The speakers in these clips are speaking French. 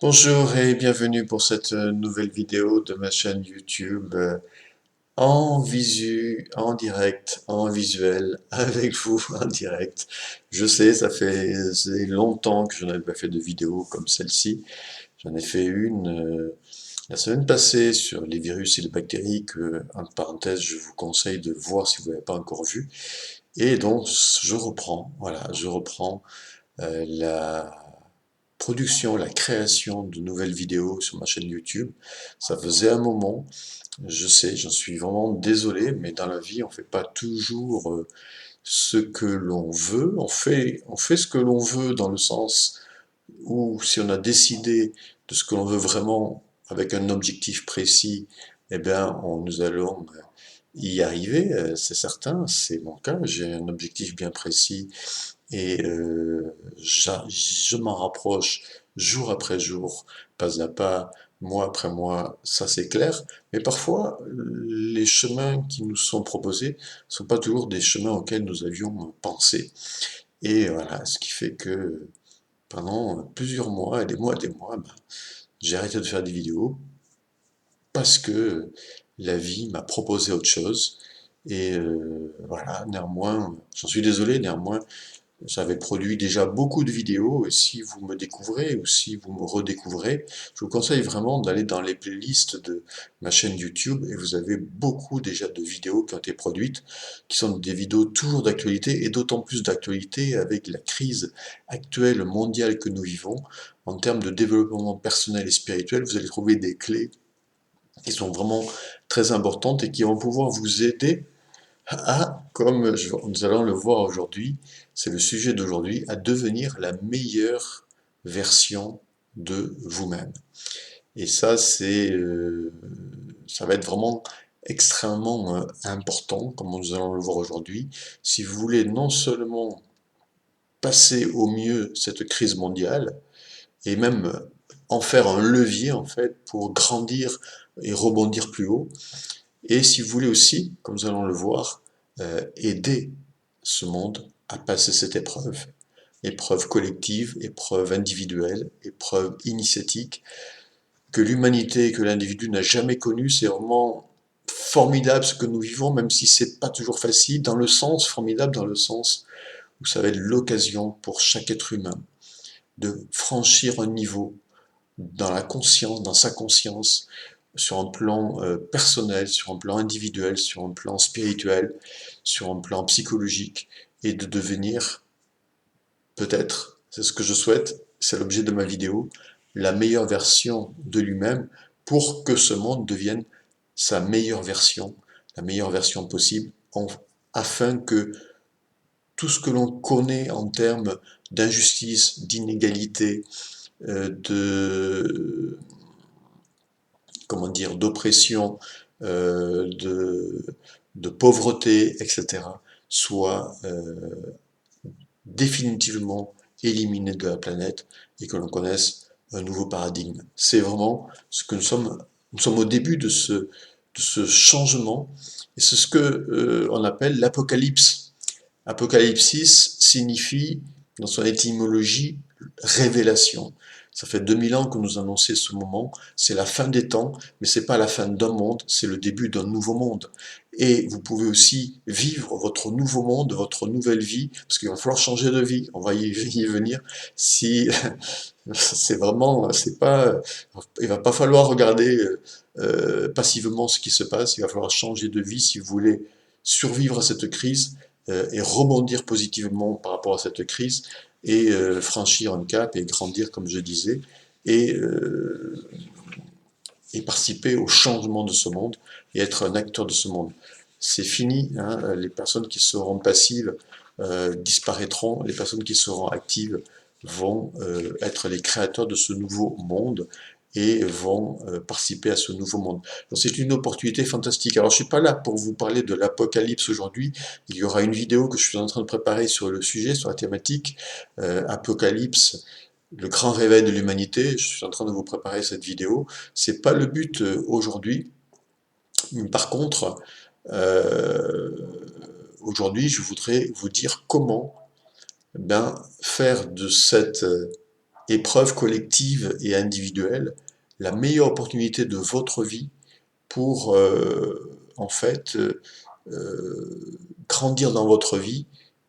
Bonjour et bienvenue pour cette nouvelle vidéo de ma chaîne YouTube en visu, en direct, en visuel, avec vous en direct. Je sais, c'est longtemps que je n'avais pas fait de vidéo comme celle-ci. J'en ai fait une la semaine passée sur les virus et les bactéries que, entre parenthèses, je vous conseille de voir si vous n'avez pas encore vu. Et donc, je reprends, voilà, je reprends la production, la création de nouvelles vidéos sur ma chaîne YouTube. Ça faisait un moment, je sais, j'en suis vraiment désolé, mais dans la vie, on fait pas toujours ce que l'on veut. On fait ce que l'on veut dans le sens où si on a décidé de ce que l'on veut vraiment avec un objectif précis, eh bien, nous allons y arriver, c'est certain, c'est mon cas, j'ai un objectif bien précis et je m'en rapproche jour après jour, pas à pas, mois après mois, ça c'est clair. Mais parfois, les chemins qui nous sont proposés ne sont pas toujours des chemins auxquels nous avions pensé. Et voilà, ce qui fait que pendant plusieurs mois et des mois, ben, j'ai arrêté de faire des vidéos parce que la vie m'a proposé autre chose. Et voilà, néanmoins, j'en suis désolé, néanmoins, j'avais produit déjà beaucoup de vidéos et si vous me découvrez ou si vous me redécouvrez, je vous conseille vraiment d'aller dans les playlists de ma chaîne YouTube et vous avez beaucoup déjà de vidéos qui ont été produites, qui sont des vidéos toujours d'actualité et d'autant plus d'actualité avec la crise actuelle mondiale que nous vivons. En termes de développement personnel et spirituel, vous allez trouver des clés qui sont vraiment très importantes et qui vont pouvoir vous aider comme nous allons le voir aujourd'hui, c'est le sujet d'aujourd'hui, à devenir la meilleure version de vous-même. Et ça, ça va être vraiment extrêmement important, comme nous allons le voir aujourd'hui, si vous voulez non seulement passer au mieux cette crise mondiale, et même en faire un levier en fait pour grandir et rebondir plus haut, et si vous voulez aussi, comme nous allons le voir, aider ce monde à passer cette épreuve. Épreuve collective, épreuve individuelle, épreuve initiatique, que l'humanité et que l'individu n'a jamais connue. C'est vraiment formidable ce que nous vivons, même si c'est pas toujours facile, dans le sens, formidable dans le sens où ça va être l'occasion pour chaque être humain de franchir un niveau dans la conscience, dans sa conscience, sur un plan personnel, sur un plan individuel, sur un plan spirituel, sur un plan psychologique, et de devenir, peut-être, c'est ce que je souhaite, c'est l'objet de ma vidéo, la meilleure version de lui-même pour que ce monde devienne sa meilleure version, la meilleure version possible, afin que tout ce que l'on connaît en termes d'injustice, d'inégalité, de comment dire, d'oppression, de, pauvreté, etc., soit définitivement éliminé de la planète et que l'on connaisse un nouveau paradigme. C'est vraiment ce que nous sommes au début de ce changement, et c'est ce que on appelle l'apocalypse. Apocalypsis signifie, dans son étymologie, révélation. Ça fait 2000 ans que nous annonçons ce moment, c'est la fin des temps, mais c'est pas la fin d'un monde, c'est le début d'un nouveau monde. Et vous pouvez aussi vivre votre nouveau monde, votre nouvelle vie, parce qu'il va falloir changer de vie. On va y venir. Si c'est vraiment, c'est pas, il va pas falloir regarder passivement ce qui se passe. Il va falloir changer de vie si vous voulez survivre à cette crise et rebondir positivement par rapport à cette crise et franchir un cap et grandir, comme je disais, et, euh, et participer au changement de ce monde et être un acteur de ce monde. C'est fini, hein, les personnes qui seront passives disparaîtront, les personnes qui seront actives vont être les créateurs de ce nouveau monde et vont participer à ce nouveau monde. Donc c'est une opportunité fantastique. Alors je suis pas là pour vous parler de l'apocalypse aujourd'hui. Il y aura une vidéo que je suis en train de préparer sur le sujet, sur la thématique apocalypse, le grand réveil de l'humanité. Je suis en train de vous préparer cette vidéo. C'est pas le but aujourd'hui. Par contre, euh, aujourd'hui, je voudrais vous dire comment faire de cette épreuve collective et individuelle, la meilleure opportunité de votre vie pour en fait grandir dans votre vie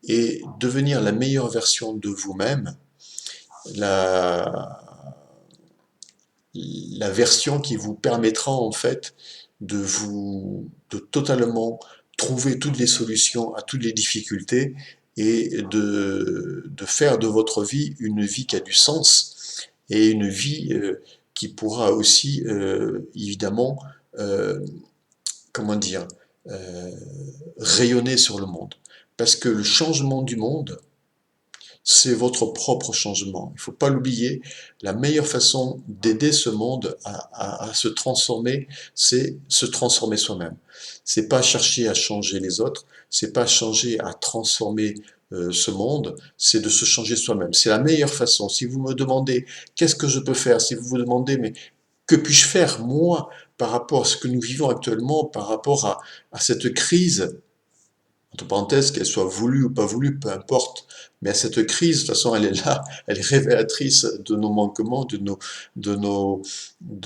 et devenir la meilleure version de vous-même, la, la version qui vous permettra en fait de totalement trouver toutes les solutions à toutes les difficultés et de faire de votre vie une vie qui a du sens et une vie qui pourra aussi évidemment comment dire euh, rayonner sur le monde. Parce que le changement du monde, c'est votre propre changement. Il ne faut pas l'oublier. La meilleure façon d'aider ce monde à se transformer, c'est se transformer soi-même. C'est pas chercher à changer les autres, c'est pas chercher à transformer ce monde, c'est de se changer soi-même. C'est la meilleure façon. Si vous me demandez qu'est-ce que je peux faire, si vous vous demandez mais que puis-je faire moi par rapport à ce que nous vivons actuellement, par rapport à cette crise, entre parenthèses, qu'elle soit voulue ou pas voulue, peu importe. Mais cette crise, de toute façon, elle est là, elle est révélatrice de nos manquements, de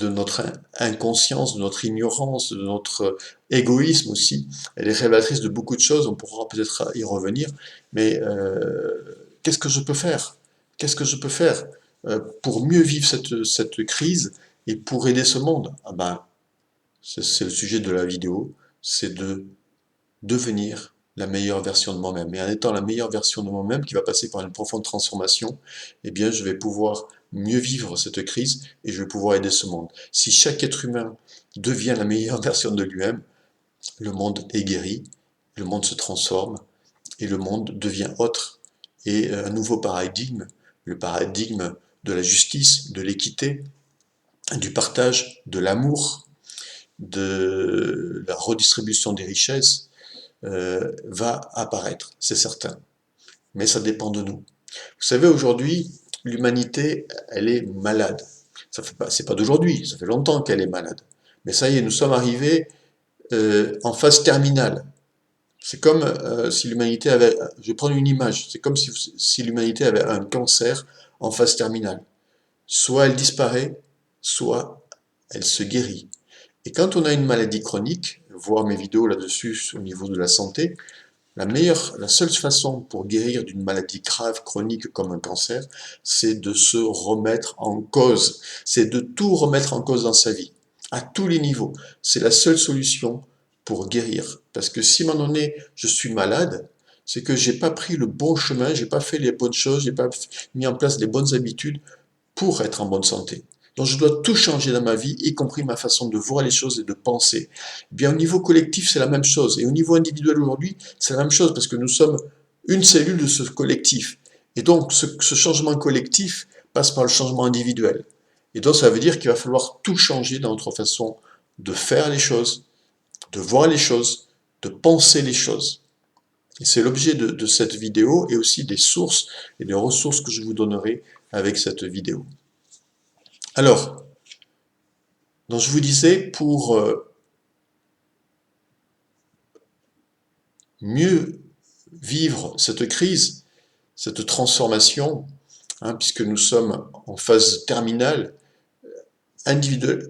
notre inconscience, de notre ignorance, de notre égoïsme aussi. Elle est révélatrice de beaucoup de choses, on pourra peut-être y revenir. Mais qu'est-ce que je peux faire? Qu'est-ce que je peux faire pour mieux vivre cette crise et pour aider ce monde? Ah ben, c'est le sujet de la vidéo, c'est de devenir la meilleure version de moi-même. Et en étant la meilleure version de moi-même, qui va passer par une profonde transformation, eh bien, je vais pouvoir mieux vivre cette crise et je vais pouvoir aider ce monde. Si chaque être humain devient la meilleure version de lui-même, le monde est guéri, le monde se transforme et le monde devient autre. Et un nouveau paradigme, le paradigme de la justice, de l'équité, du partage, de l'amour, de la redistribution des richesses, va apparaître, c'est certain. Mais ça dépend de nous. Vous savez, aujourd'hui, l'humanité, elle est malade. C'est pas d'aujourd'hui, ça fait longtemps qu'elle est malade. Mais ça y est, nous sommes arrivés en phase terminale. C'est comme si l'humanité avait, je vais prendre une image, c'est comme si l'humanité avait un cancer en phase terminale. Soit elle disparaît, soit elle se guérit. Et quand on a une maladie chronique, voir mes vidéos là-dessus au niveau de la santé, la seule façon pour guérir d'une maladie grave, chronique comme un cancer, c'est de se remettre en cause. C'est de tout remettre en cause dans sa vie, à tous les niveaux. C'est la seule solution pour guérir. Parce que si à un moment donné, je suis malade, c'est que j'ai pas pris le bon chemin, j'ai pas fait les bonnes choses, j'ai pas mis en place les bonnes habitudes pour être en bonne santé. Donc je dois tout changer dans ma vie, y compris ma façon de voir les choses et de penser. Eh bien, au niveau collectif, c'est la même chose. Et au niveau individuel aujourd'hui, c'est la même chose parce que nous sommes une cellule de ce collectif. Et donc, ce changement collectif passe par le changement individuel. Et donc, ça veut dire qu'il va falloir tout changer dans notre façon de faire les choses, de voir les choses, de penser les choses. Et c'est l'objet de cette vidéo et aussi des sources et des ressources que je vous donnerai avec cette vidéo. Alors, donc je vous disais, pour mieux vivre cette crise, cette transformation, puisque nous sommes en phase terminale,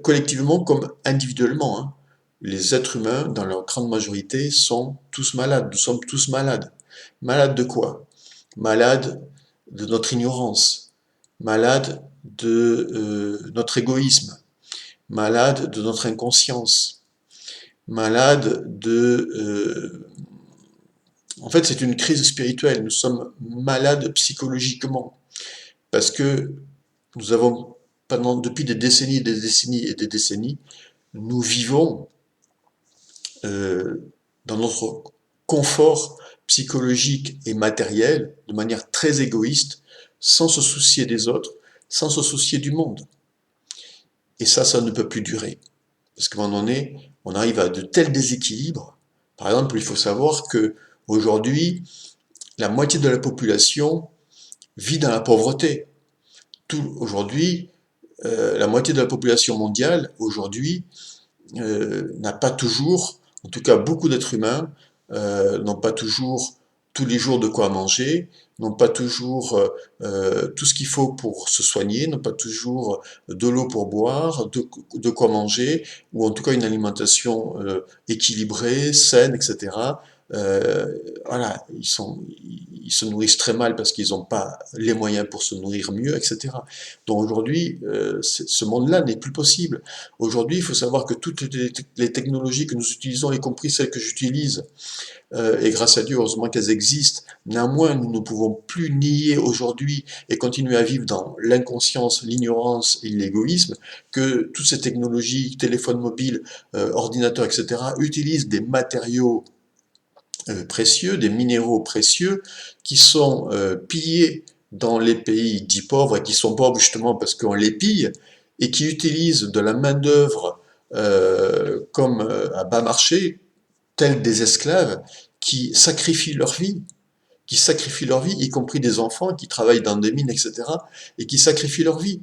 collectivement comme individuellement, les êtres humains, dans leur grande majorité, sont tous malades. Nous sommes tous malades. Malades de quoi? Malades de notre ignorance, malades de notre égoïsme, malades de notre inconscience, malades de... En fait, c'est une crise spirituelle. Nous sommes malades psychologiquement parce que nous avons, depuis des décennies et des décennies et des décennies, nous vivons dans notre confort psychologique et matériel de manière très égoïste, sans se soucier des autres, sans se soucier du monde. Et ça ne peut plus durer. Parce qu'à un moment donné, on arrive à de tels déséquilibres. Par exemple, il faut savoir que aujourd'hui, la moitié de la population vit dans la pauvreté. Aujourd'hui, la moitié de la population mondiale, aujourd'hui, n'a pas toujours, en tout cas beaucoup d'êtres humains, n'ont pas toujours tous les jours de quoi manger, n'ont pas toujours tout ce qu'il faut pour se soigner, n'ont pas toujours de l'eau pour boire, de quoi manger, ou en tout cas une alimentation équilibrée, saine, etc. Euh, voilà, ils se nourrissent très mal parce qu'ils n'ont pas les moyens pour se nourrir mieux, etc. Donc aujourd'hui, ce monde-là n'est plus possible. Aujourd'hui, il faut savoir que toutes les technologies que nous utilisons, y compris celles que j'utilise, et grâce à Dieu, heureusement qu'elles existent. Néanmoins, nous ne pouvons plus nier aujourd'hui et continuer à vivre dans l'inconscience, l'ignorance et l'égoïsme que toutes ces technologies, téléphones mobiles, ordinateurs, etc., utilisent des matériaux précieux, des minéraux précieux qui sont pillés dans les pays dits pauvres et qui sont pauvres justement parce qu'on les pille et qui utilisent de la main-d'œuvre comme à bas marché, tels des esclaves qui sacrifient leur vie, y compris des enfants qui travaillent dans des mines, etc., et qui sacrifient leur vie.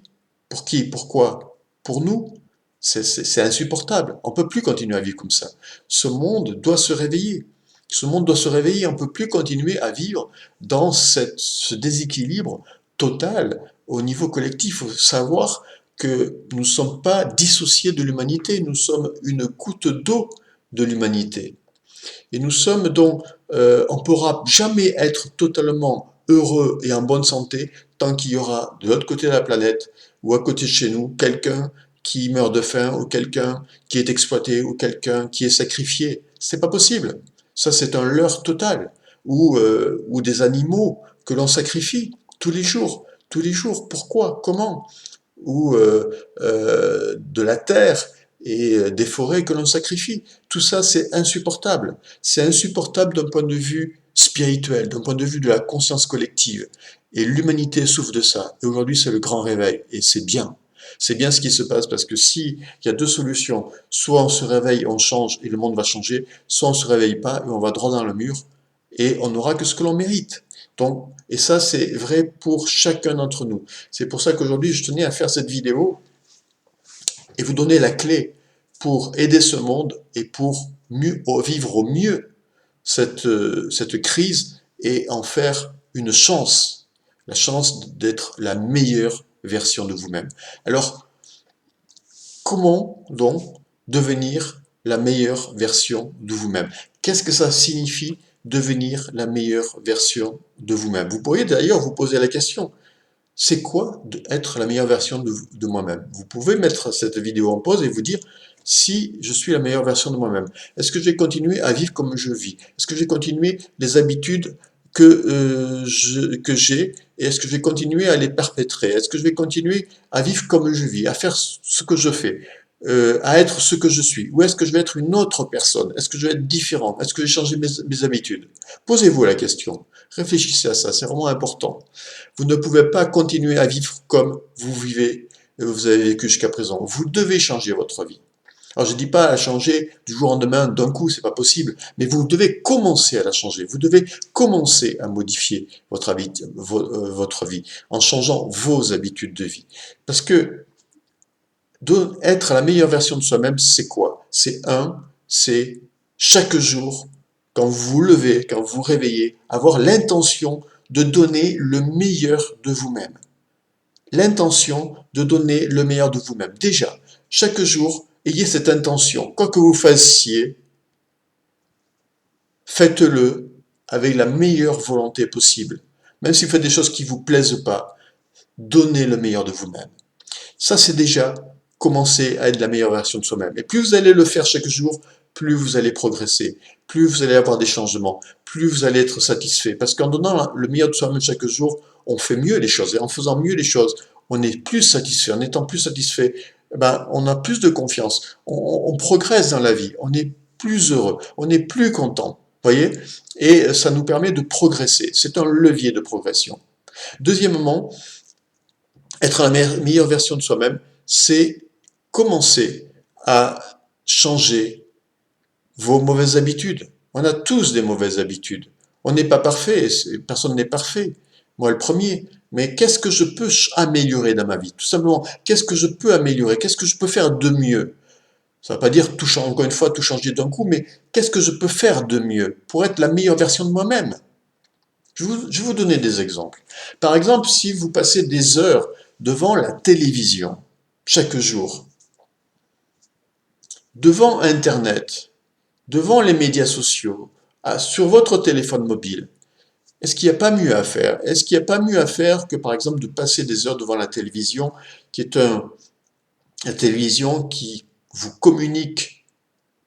Pour qui? Pourquoi? Pour nous? C'est insupportable. On ne peut plus continuer à vivre comme ça. Ce monde doit se réveiller. Ce monde doit se réveiller. On ne peut plus continuer à vivre dans ce déséquilibre total au niveau collectif. Il faut savoir que nous ne sommes pas dissociés de l'humanité. Nous sommes une goutte d'eau de l'humanité. Et nous sommes donc, on ne pourra jamais être totalement heureux et en bonne santé tant qu'il y aura de l'autre côté de la planète ou à côté de chez nous quelqu'un qui meurt de faim ou quelqu'un qui est exploité ou quelqu'un qui est sacrifié. C'est pas possible. Ça, c'est un leurre total. Ou des animaux que l'on sacrifie tous les jours. Tous les jours. Pourquoi? Comment? Ou de la terre et des forêts que l'on sacrifie. Tout ça, c'est insupportable. C'est insupportable d'un point de vue spirituel, d'un point de vue de la conscience collective. Et l'humanité souffre de ça. Et aujourd'hui, c'est le grand réveil. Et c'est bien. C'est bien ce qui se passe parce que si il y a deux solutions, soit on se réveille, on change et le monde va changer, soit on se réveille pas et on va droit dans le mur et on n'aura que ce que l'on mérite. Donc, et ça, c'est vrai pour chacun d'entre nous. C'est pour ça qu'aujourd'hui, je tenais à faire cette vidéo et vous donner la clé pour aider ce monde et pour vivre au mieux cette crise et en faire une chance, la chance d'être la meilleure version de vous-même. Alors, comment donc devenir la meilleure version de vous-même? Qu'est-ce que ça signifie devenir la meilleure version de vous-même? Vous pourriez d'ailleurs vous poser la question, c'est quoi être la meilleure version de moi-même? Vous pouvez mettre cette vidéo en pause et vous dire, si je suis la meilleure version de moi-même, est-ce que je vais continuer à vivre comme je vis? Est-ce que je vais continuer les habitudes que j'ai et est-ce que je vais continuer à les perpétrer? Est-ce que je vais continuer à vivre comme je vis, à faire ce que je fais, à être ce que je suis? Ou est-ce que je vais être une autre personne? Est-ce que je vais être différent? Est-ce que je vais changer mes habitudes? Posez-vous la question. Réfléchissez à ça, c'est vraiment important. Vous ne pouvez pas continuer à vivre comme vous avez vécu jusqu'à présent. Vous devez changer votre vie. Alors je ne dis pas à la changer du jour au lendemain, d'un coup, c'est pas possible, mais vous devez commencer à la changer. Vous devez commencer à modifier votre vie en changeant vos habitudes de vie. Parce que être la meilleure version de soi-même, c'est quoi? C'est chaque jour, quand vous vous levez, quand vous vous réveillez, avoir l'intention de donner le meilleur de vous-même. L'intention de donner le meilleur de vous-même. Déjà, chaque jour, ayez cette intention. Quoi que vous fassiez, faites-le avec la meilleure volonté possible. Même si vous faites des choses qui ne vous plaisent pas, donnez le meilleur de vous-même. Ça, c'est déjà commencer à être la meilleure version de soi-même. Et plus vous allez le faire chaque jour, plus vous allez progresser, plus vous allez avoir des changements, plus vous allez être satisfait. Parce qu'en donnant le meilleur de soi-même chaque jour, on fait mieux les choses. Et en faisant mieux les choses, on est plus satisfait. En étant plus satisfait, on a plus de confiance. On progresse dans la vie. On est plus heureux. On est plus content. Voyez? Et ça nous permet de progresser. C'est un levier de progression. Deuxièmement, être la meilleure version de soi-même, c'est commencer à changer vos mauvaises habitudes. On a tous des mauvaises habitudes. On n'est pas parfait, personne n'est parfait. Moi le premier. Mais qu'est-ce que je peux améliorer dans ma vie? Tout simplement, qu'est-ce que je peux améliorer? Qu'est-ce que je peux faire de mieux? Ça ne veut pas dire, encore une fois, tout changer d'un coup, mais qu'est-ce que je peux faire de mieux pour être la meilleure version de moi-même? Je vais vous donner des exemples. Par exemple, si vous passez des heures devant la télévision, chaque jour, devant Internet, devant les médias sociaux, sur votre téléphone mobile, est-ce qu'il n'y a pas mieux à faire? Est-ce qu'il n'y a pas mieux à faire que, par exemple, de passer des heures devant la télévision, qui est la télévision qui vous communique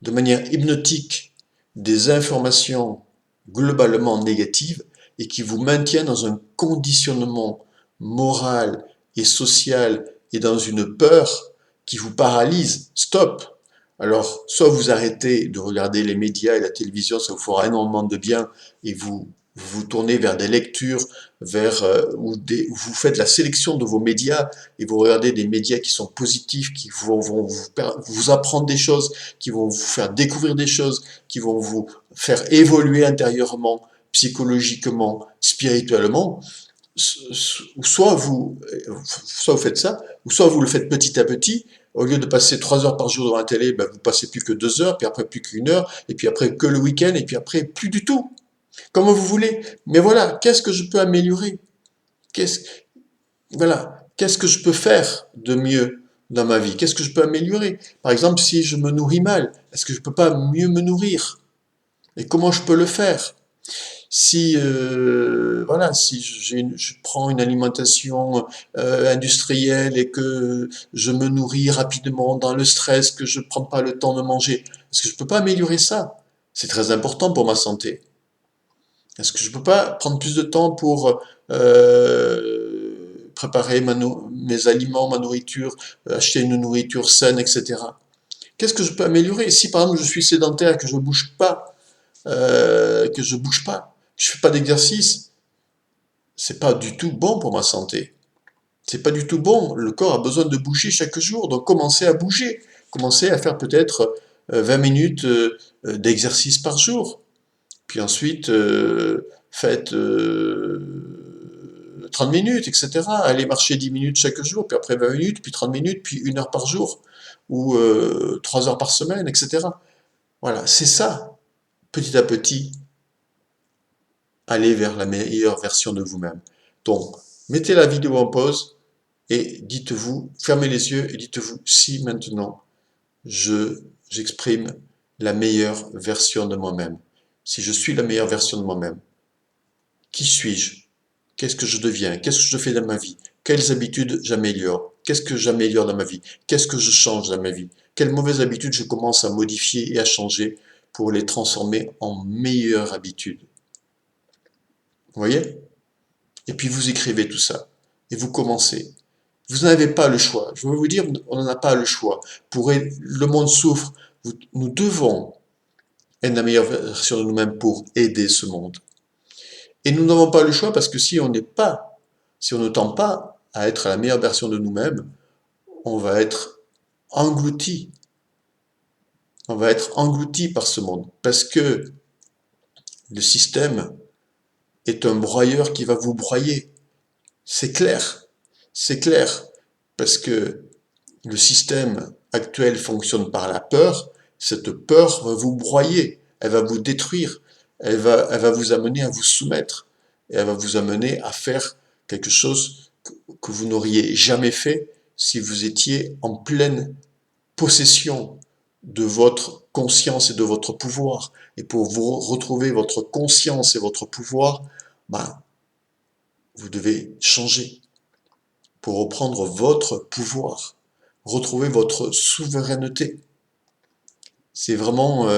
de manière hypnotique des informations globalement négatives et qui vous maintient dans un conditionnement moral et social et dans une peur qui vous paralyse. Stop! Alors, soit vous arrêtez de regarder les médias et la télévision, ça vous fera énormément de bien, et vous tournez vers des lectures, où vous faites la sélection de vos médias, et vous regardez des médias qui sont positifs, qui vont vous apprendre des choses, qui vont vous faire découvrir des choses, qui vont vous faire évoluer intérieurement, psychologiquement, spirituellement. Soit vous faites ça, ou soit vous le faites petit à petit. Au lieu de passer 3 heures par jour devant la télé, ben vous passez plus que 2 heures, puis après plus qu'une heure, et puis après que le week-end, et puis après plus du tout. Comme vous voulez. Mais voilà, qu'est-ce que je peux améliorer? Qu'est-ce, voilà, qu'est-ce que je peux faire de mieux dans ma vie? Qu'est-ce que je peux améliorer? Par exemple, si je me nourris mal, est-ce que je peux pas mieux me nourrir? Et comment je peux le faire? Si voilà, si je prends une alimentation industrielle et que je me nourris rapidement dans le stress, que je prends pas le temps de manger, est-ce que je peux pas améliorer ça? C'est très important pour ma santé. Est-ce que je peux pas prendre plus de temps pour préparer mes aliments, ma nourriture, acheter une nourriture saine, etc. Qu'est-ce que je peux améliorer? Si par exemple je suis sédentaire, que je bouge pas, que je fais pas d'exercice, c'est pas du tout bon pour ma santé. C'est pas du tout bon. Le corps a besoin de bouger chaque jour, donc commencez à bouger. Commencez à faire peut-être 20 minutes d'exercice par jour. Puis ensuite, faites 30 minutes, etc. Allez marcher 10 minutes chaque jour, puis après 20 minutes, puis 30 minutes, puis 1 heure par jour, ou 3 heures par semaine, etc. Voilà, c'est ça, petit à petit, aller vers la meilleure version de vous-même. Donc, mettez la vidéo en pause et dites-vous, fermez les yeux et dites-vous, si maintenant j'exprime la meilleure version de moi-même, si je suis la meilleure version de moi-même, qui suis-je? Qu'est-ce que je deviens? Qu'est-ce que je fais dans ma vie? Quelles habitudes j'améliore? Qu'est-ce que j'améliore dans ma vie? Qu'est-ce que je change dans ma vie? Quelles mauvaises habitudes je commence à modifier et à changer pour les transformer en meilleures habitudes? Vous voyez? Et puis vous écrivez tout ça. Et vous commencez. Vous n'avez pas le choix. Je veux vous dire, on n'en a pas le choix. Le monde souffre. Nous devons être la meilleure version de nous-mêmes pour aider ce monde. Et nous n'avons pas le choix parce que si on ne tend pas à être la meilleure version de nous-mêmes, on va être englouti. On va être englouti par ce monde. Parce que le système est un broyeur qui va vous broyer. C'est clair. C'est clair. Parce que le système actuel fonctionne par la peur. Cette peur va vous broyer. Elle va vous détruire. Elle va vous amener à vous soumettre. Et elle va vous amener à faire quelque chose que vous n'auriez jamais fait si vous étiez en pleine possession de votre conscience et de votre pouvoir. Et pour vous retrouver votre conscience et votre pouvoir, ben, vous devez changer pour reprendre votre pouvoir, retrouver votre souveraineté. C'est vraiment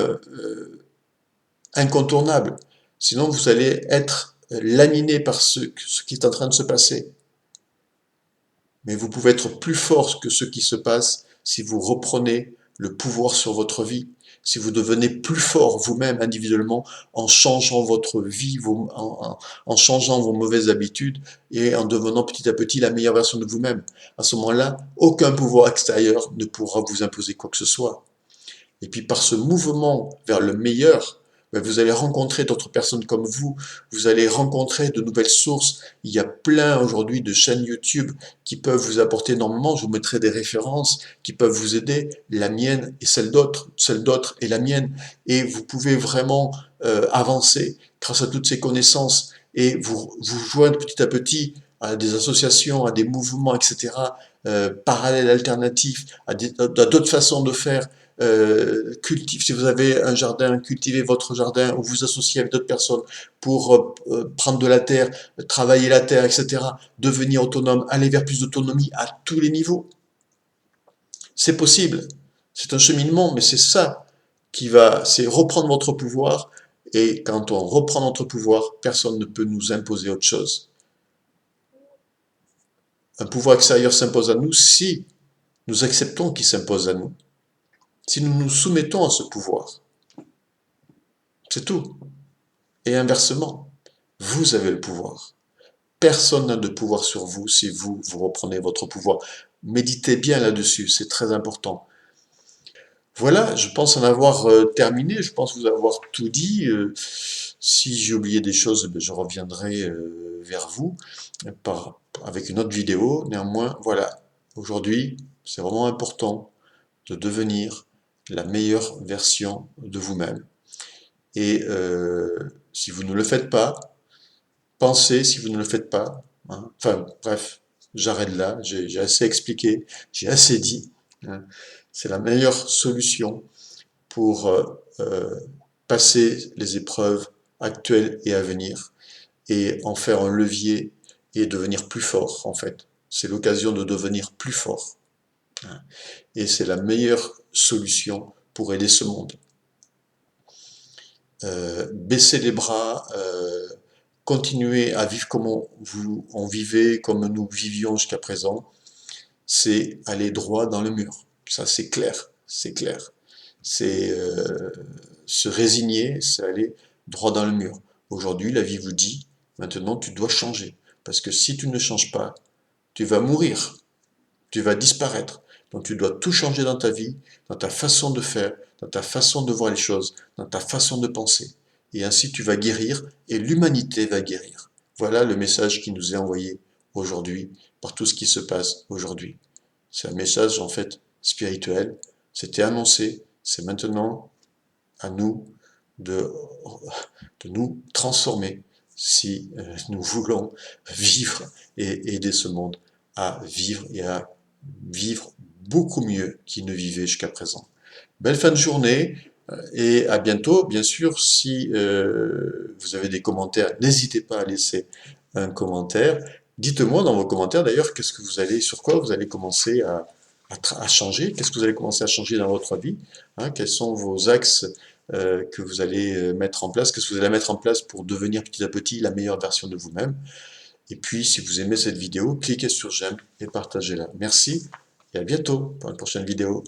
incontournable. Sinon, vous allez être laminé par ce qui est en train de se passer. Mais vous pouvez être plus fort que ce qui se passe si vous reprenez le pouvoir sur votre vie, si vous devenez plus fort vous-même individuellement en changeant votre vie, en changeant vos mauvaises habitudes et en devenant petit à petit la meilleure version de vous-même. À ce moment-là, aucun pouvoir extérieur ne pourra vous imposer quoi que ce soit. Et puis par ce mouvement vers le meilleur, vous allez rencontrer d'autres personnes comme vous allez rencontrer de nouvelles sources. Il y a plein aujourd'hui de chaînes YouTube qui peuvent vous apporter énormément. Je vous mettrai des références qui peuvent vous aider, la mienne et celle d'autres et la mienne. Et vous pouvez vraiment avancer grâce à toutes ces connaissances et vous joindre petit à petit à des associations, à des mouvements, etc., parallèles, alternatifs, à d'autres façons de faire. Si vous avez un jardin, cultivez votre jardin ou vous associez avec d'autres personnes pour prendre de la terre, travailler la terre, etc., devenir autonome, aller vers plus d'autonomie à tous les niveaux. C'est possible. C'est un cheminement, mais c'est ça c'est reprendre votre pouvoir. Et quand on reprend notre pouvoir, personne ne peut nous imposer autre chose. Un pouvoir extérieur s'impose à nous si nous acceptons qu'il s'impose à nous. Si nous nous soumettons à ce pouvoir. C'est tout. Et inversement, vous avez le pouvoir. Personne n'a de pouvoir sur vous si vous reprenez votre pouvoir. Méditez bien là-dessus, c'est très important. Voilà, je pense en avoir terminé, je pense vous avoir tout dit. Si j'ai oublié des choses, je reviendrai vers vous avec une autre vidéo. Néanmoins, voilà, aujourd'hui, c'est vraiment important de devenir la meilleure version de vous-même. Et si vous ne le faites pas, pensez si vous ne le faites pas. Hein. Enfin, bref, j'arrête là, j'ai assez expliqué, j'ai assez dit. Hein. C'est la meilleure solution pour passer les épreuves actuelles et à venir et en faire un levier et devenir plus fort en fait. C'est l'occasion de devenir plus fort. Hein. Et c'est la meilleure solution pour aider ce monde. Baisser les bras, continuer à vivre comme on vivait, comme nous vivions jusqu'à présent, c'est aller droit dans le mur. Ça c'est clair, c'est clair. C'est se résigner, c'est aller droit dans le mur. Aujourd'hui, la vie vous dit, maintenant tu dois changer. Parce que si tu ne changes pas, tu vas mourir, tu vas disparaître. Donc tu dois tout changer dans ta vie, dans ta façon de faire, dans ta façon de voir les choses, dans ta façon de penser. Et ainsi tu vas guérir et l'humanité va guérir. Voilà le message qui nous est envoyé aujourd'hui par tout ce qui se passe aujourd'hui. C'est un message en fait spirituel, c'était annoncé, c'est maintenant à nous de, de nous transformer si nous voulons vivre et aider ce monde à vivre et à vivre beaucoup mieux qu'il ne vivait jusqu'à présent. Belle fin de journée et à bientôt. Bien sûr, si vous avez des commentaires, n'hésitez pas à laisser un commentaire. Dites-moi dans vos commentaires d'ailleurs sur quoi vous allez commencer à changer, qu'est-ce que vous allez commencer à changer dans votre vie, hein, quels sont vos axes que vous allez mettre en place, qu'est-ce que vous allez mettre en place pour devenir petit à petit la meilleure version de vous-même. Et puis, si vous aimez cette vidéo, cliquez sur j'aime et partagez-la. Merci et à bientôt pour une prochaine vidéo.